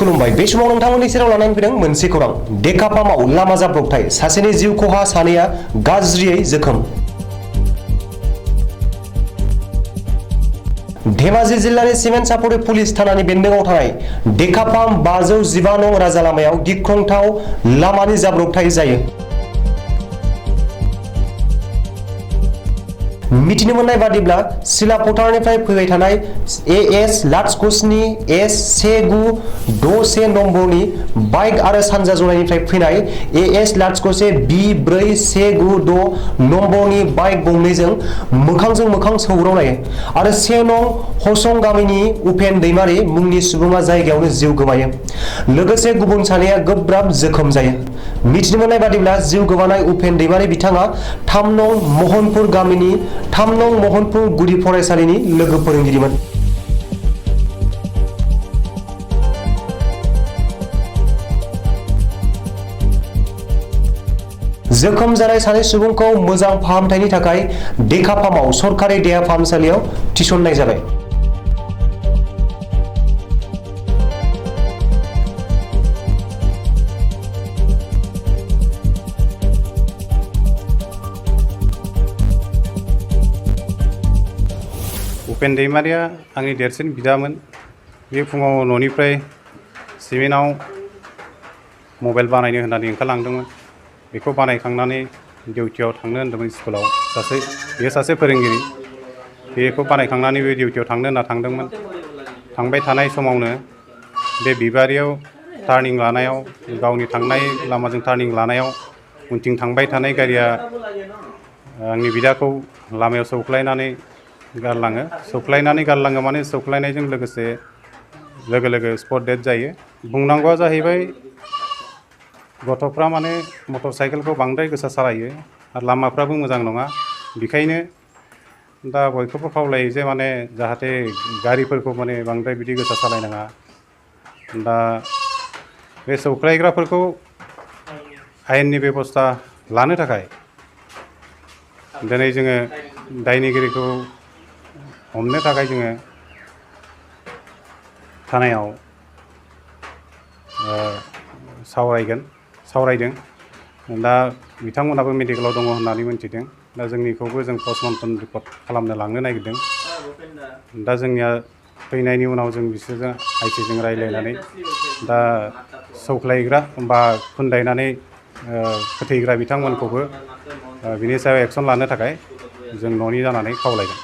खुलुमबाय बे समाव नोंथांमोननि सेराव लानानै फैदों मोनसे खौरां डेकापामाव लामा जाब्रबथाय सासेनि जिउ खहा सानैया गाज्रियै जोखोम। धेमाजि जिल्लानि सिमेन्टसापरि पुलिस थानानि बेन्दोंआव थानाय डेकापाम 512 नं राजा लामायाव गिख्रंथाव लामानि जाब्रबथाय जायो। मिथिनो मोननाय बादिब्ला सिलापथारनिफ्राय फैबाय थानाय AS लाथिख' S 1961 नम्बरनि बाइक आरो सानजा जरानिफ्राय फैनाय AS लाथिख' B 4196 नम्बरनि बाइक गंनैजों मोखांजों मोखां सौग्रावनाय आरो 1 नं हसं गामिनि उपेन दैमारि मुंनि सुबुङा जायगायावनो जिउ गोमायो। लोगोसे गुबुन सानैया गोब्राब जोखोम जायो। मिथिनो मोननाय बादिब्ला जिउ गोमानाय उपेन दैमारि बिथाङा 3 नं महनपुर गामिनि 3 नं महनपुर गुदि फरायसालिनि लोगो फोरोंगिरिमोन। जोखोम जानाय सानै सुबुंखौ मोजां फाहामथायनि थाखाय डेकापामाव सरकारि देहा फाहामसालियाव थिसननाय जाबाय। उपेन दैमारिया आंनि देरसिन बिदामोन। बे फुङाव न'निफ्राय सिमेन्टआव मबाइल बानायनो होननानै ओंखारलांदोंमोन। बेखौ बानायखांनानै डिउटियाव थांनो होनदोंमोन स्कुलाव। बेयो सासे फोरोंगिरि। बेखौ बानायखांनानै बे डिउटियाव थांनो होनना थांदोंमोन। थांबाय थानाय समावनो बे बिबारियाव टार्निं लानायाव गावनि थांनाय लामाजों टार्निं लानायाव उनथिं थांबाय थानाय गारिया आंनि बिदाखौ लामायाव सौख्लायनानै गारलाङो माने सौख्लायनायजों लोगोसे लोगो लोगो स्पट डेथ जायो। बुंनांगौआ जाहैबाय गथ'फ्रा माने मटर साइकेलखौ बांद्राय गोसा सालायो आरो लामाफ्राबो मोजां नङा। बेखायनो दा बयखौबो खावलायो जे माने जाहाथे गारिफोरखौ माने बांद्राय बिदि गोसा सालायनाङा। दा बे सौख्लायग्राफोरखौ आयेननि बेबस्था लानो थाखाय दिनै जोङो दायनिगिरिखौ हमनो थाखाय जोङो थानायाव सावरायदों। दा बिथांमोनाबो मेडिकेलाव दङ होननानै मिथिदों। दा जोंनिखौबो जों पस्टमर्टम रिपर्ट खालामनो लांनो नागिरदों। दा जोंनिया फैनायनि उनाव जों बिसोरजों आइसिजों रायज्लायनानै दा सौख्लायग्रा बा खुन्दायनानै फोथैग्रा बिथांमोनखौबो बिनि सायाव एक्सन लानो थाखाय जों न'नि जानानै खावलायदों।